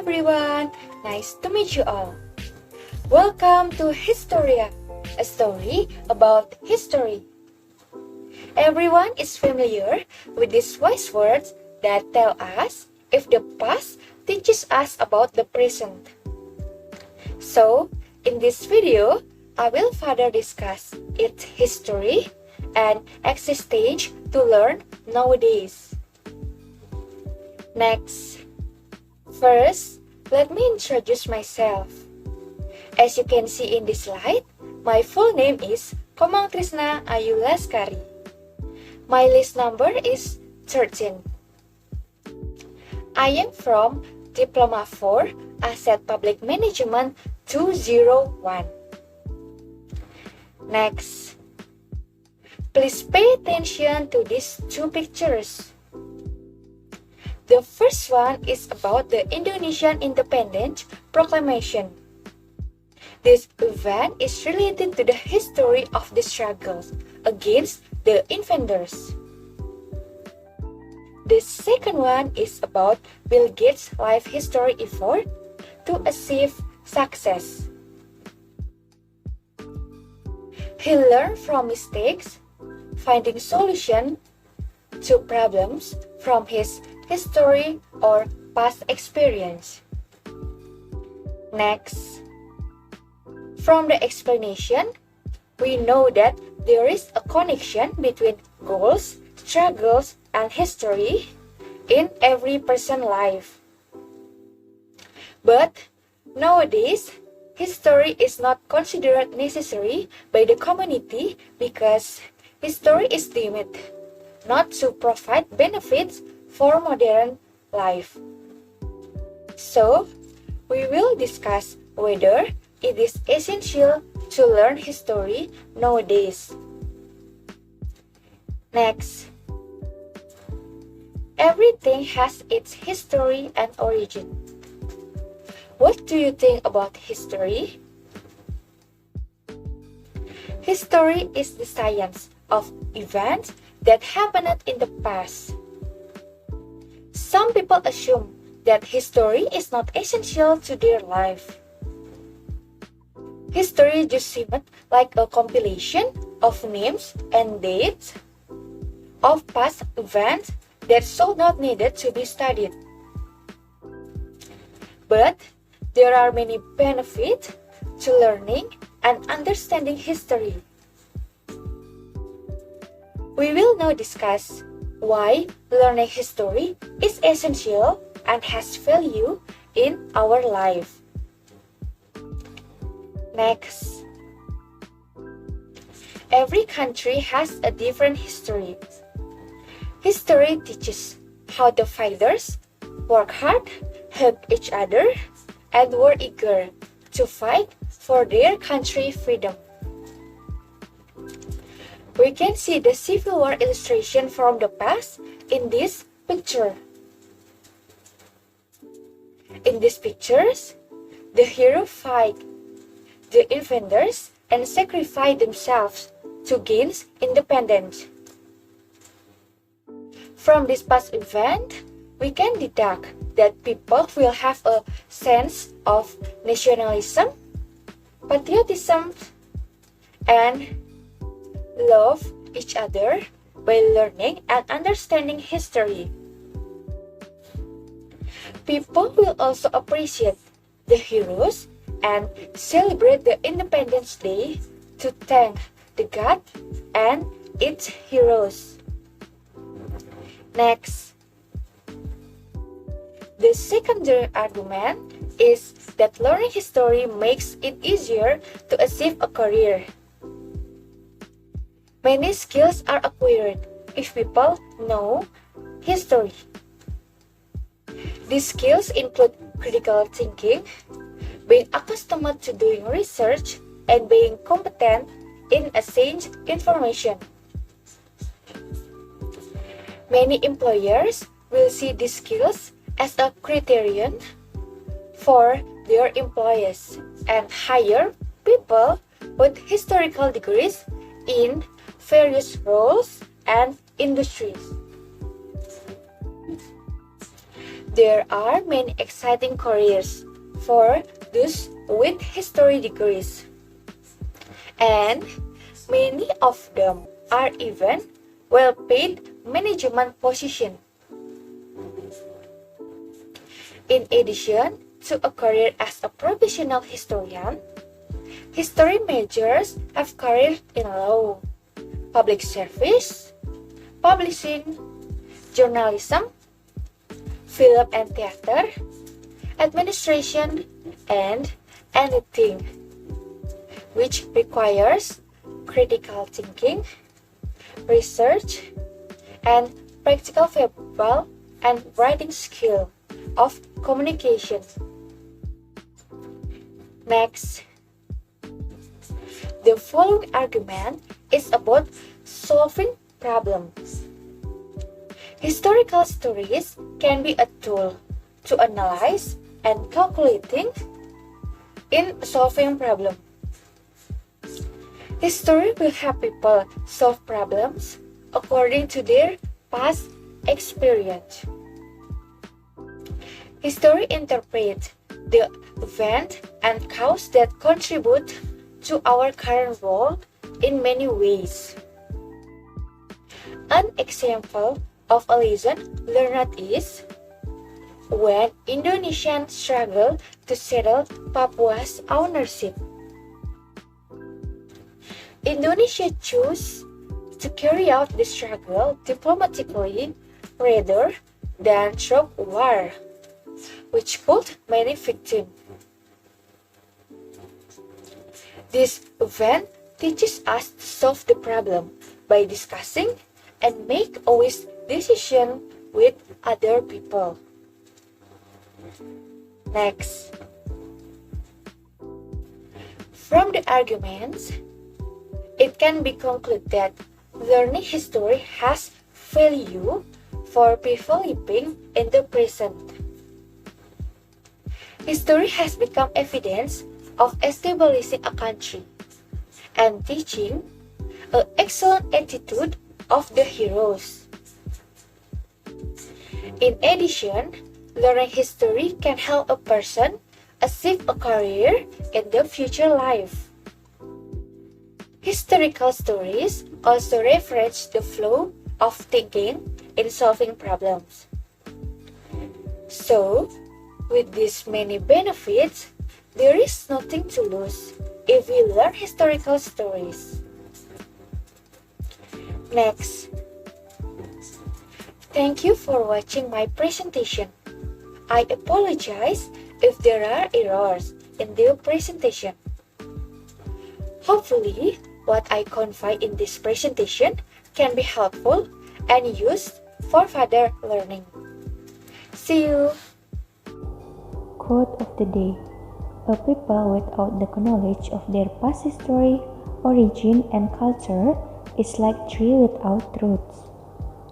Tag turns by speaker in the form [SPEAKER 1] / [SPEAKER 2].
[SPEAKER 1] everyone, nice to meet you all. Welcome to Historia, a story about history. Everyone is familiar with these wise words that tell us if the past teaches us about the present. So, in this video, I will further discuss its history and exit stage to learn nowadays. Next, first, let me introduce myself. As you can see in this slide, my full name is Trisna Ayu. My list number is 13. I am from Diploma 4 Asset Public Management 201. Next, please pay attention to these two pictures. The first one is about the Indonesian Independence Proclamation. This event is related to the history of the struggles against the invaders. The second one is about Bill Gates' life history effort to achieve success. He learned from mistakes, finding solutions to problems from his history or past experience. Next, from the explanation, we know that there is a connection between goals, struggles, and history in every person's life. But nowadays, history is not considered necessary by the community because history is deemed not to provide benefits for modern life. So, we will discuss whether it is essential to learn history nowadays. Next, everything has its history and origin. What do you think about history? History is the science of events that happened in the past. Some people assume that history is not essential to their life. History just seemed like a compilation of names and dates of past events that so not needed to be studied. But there are many benefits to learning and understanding history. We will now discuss why learning history is essential and has value in our life. Next, every country has a different history. History teaches how the fighters work hard, help each other, and were eager to fight for their country's freedom. We can see the Civil War illustration from the past in this picture. In these pictures, the hero fight the invaders and sacrifice themselves to gain independence. From this past event, we can deduct that people will have a sense of nationalism, patriotism, and love each other by learning and understanding history. People will also appreciate the heroes and celebrate the Independence Day to thank the God and its heroes. Next, the secondary argument is that learning history makes it easier to achieve a career. Many skills are acquired if people know history. These skills include critical thinking, being accustomed to doing research, and being competent in exchange information. Many employers will see these skills as a criterion for their employees and hire people with historical degrees in various roles and industries. There are many exciting careers for those with history degrees, and many of them are even well-paid management positions. In addition to a career as a professional historian, history majors have careers in law, public service, publishing, journalism, film and theater, administration, and anything which requires critical thinking, research, and practical verbal and writing skill of communication. Next, the following argument is about solving problems. Historical stories can be a tool to analyze and calculating in solving problems. History will help people solve problems according to their past experience. History interprets the event and cause that contribute to our current world in many ways. An example of a lesson learned is when Indonesians struggled to settle Papua's ownership. Indonesia chose to carry out the struggle diplomatically rather than through war, which killed many victims. This event teaches us to solve the problem by discussing and make a wise decision with other people. Next, from the arguments, it can be concluded that learning history has value for people living in the present. History has become evidence of establishing a country and teaching an excellent attitude of the heroes. In addition, learning history can help a person achieve a career in the future life. Historical stories also reference the flow of thinking in solving problems. So, with these many benefits, there is nothing to lose if we learn historical stories. Next, thank you for watching my presentation. I apologize if there are errors in the presentation. Hopefully, what I convey in this presentation can be helpful and used for further learning. See you!
[SPEAKER 2] Quote of the day: a people without the knowledge of their past history, origin, and culture is like tree without roots.